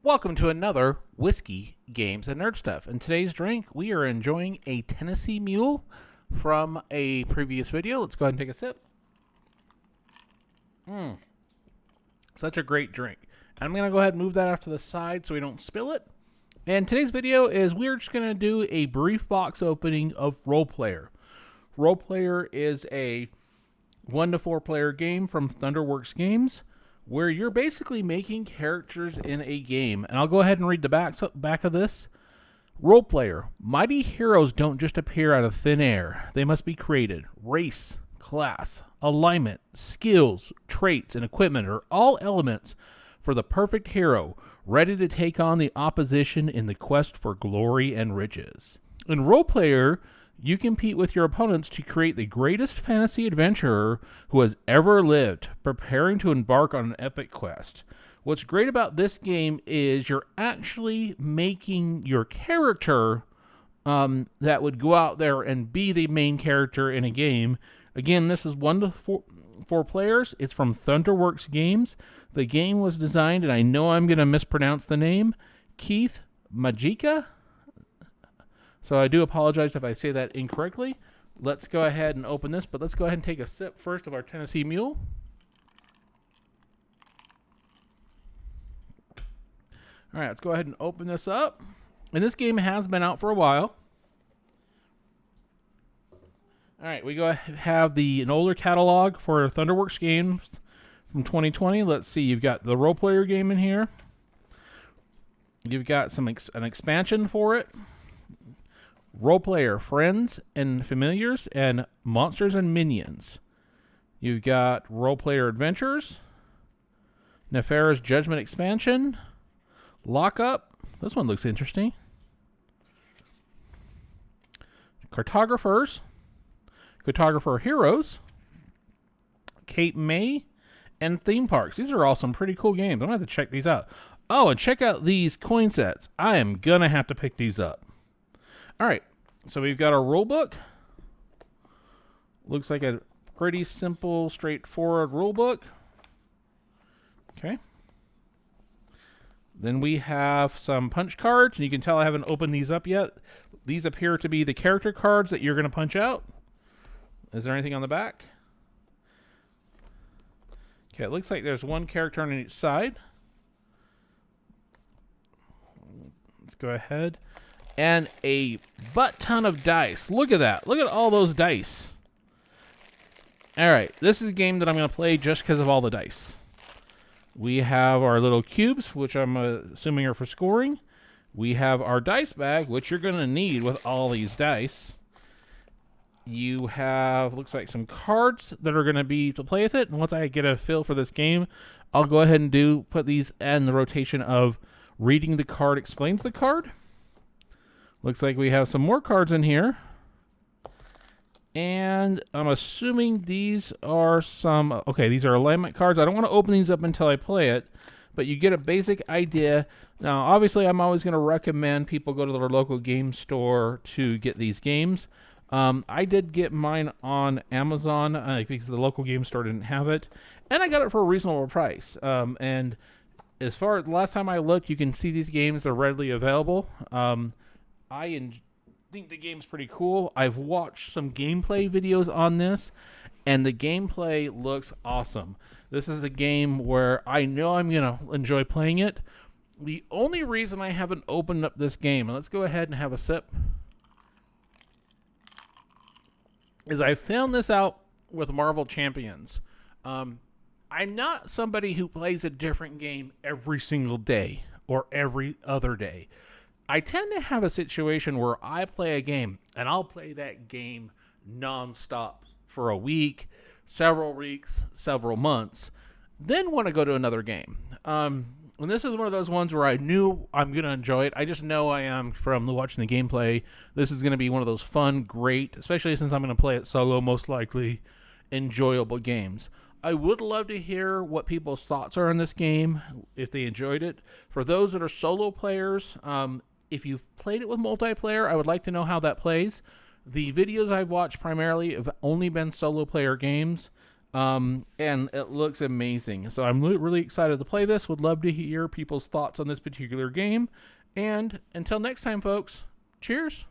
Welcome to another Whiskey, Games, and Nerd Stuff. In today's drink, we are enjoying a Tennessee Mule from a previous video. Let's go ahead and take a sip. Such a great drink. I'm going to go ahead and move that off to the side so we don't spill it. And today's video is we're just going to do a brief box opening of Role Player. Role Player is a 1 to 4 player game from Thunderworks Games, where you're basically making characters in a game. And I'll go ahead and read the back of this. Role Player. Mighty heroes don't just appear out of thin air. They must be created. Race, class, alignment, skills, traits, and equipment are all elements for the perfect hero, ready to take on the opposition in the quest for glory and riches. In Role Player, you compete with your opponents to create the greatest fantasy adventurer who has ever lived, preparing to embark on an epic quest. What's great about this game is you're actually making your character that would go out there and be the main character in a game. Again, this is 1 to 4 players. It's from Thunderworks Games. The game was designed, and I know I'm going to mispronounce the name, Keith Matejka. So I do apologize if I say that incorrectly. Let's go ahead and open this, but let's go ahead and take a sip first of our Tennessee Mule. All right, let's go ahead and open this up. And this game has been out for a while. All right, we have an older catalog for Thunderworks Games from 2020. Let's see, you've got the Role Player game in here. You've got an expansion for it. Role Player, Friends and Familiars, and Monsters and Minions. You've got Role Player Adventures, Nefera's Judgment Expansion, Lockup. This one looks interesting. Cartographer Heroes, Cape May, and Theme Parks. These are all some pretty cool games. I'm going to have to check these out. Oh, and check out these coin sets. I am going to have to pick these up. All right, so we've got our rule book. Looks like a pretty simple, straightforward rule book. Okay. Then we have some punch cards, and you can tell I haven't opened these up yet. These appear to be the character cards that you're going to punch out. Is there anything on the back? Okay, it looks like there's one character on each side. Let's go ahead. And a butt ton of dice. Look at that. Look at all those dice. All right, this is a game that I'm going to play just because of all the dice. We have our little cubes, which I'm assuming are for scoring. We have our dice bag, which you're going to need with all these dice. You have, looks like, some cards that are going to be to play with it. And once I get a feel for this game, I'll go ahead and put these in the rotation of reading the card explains the card. Looks like we have some more cards in here. And I'm assuming these are these are alignment cards. I don't want to open these up until I play it, but you get a basic idea. Now, obviously, I'm always going to recommend people go to their local game store to get these games. I did get mine on Amazon because the local game store didn't have it, and I got it for a reasonable price. And as far as the last time I looked, you can see these games are readily available. I think the game's pretty cool. I've watched some gameplay videos on this, and the gameplay looks awesome. This is a game where I know I'm going to enjoy playing it. The only reason I haven't opened up this game, and let's go ahead and have a sip, is I found this out with Marvel Champions. I'm not somebody who plays a different game every single day or every other day. I tend to have a situation where I play a game, and I'll play that game nonstop for a week, several weeks, several months, then want to go to another game. And this is one of those ones where I knew I'm going to enjoy it. I just know I am from watching the gameplay. This is going to be one of those fun, great, especially since I'm going to play it solo, most likely, enjoyable games. I would love to hear what people's thoughts are on this game, if they enjoyed it. For those that are solo players, if you've played it with multiplayer, I would like to know how that plays. The videos I've watched primarily have only been solo player games. and it looks amazing. So I'm really excited to play this. Would love to hear people's thoughts on this particular game. And until next time, folks, cheers.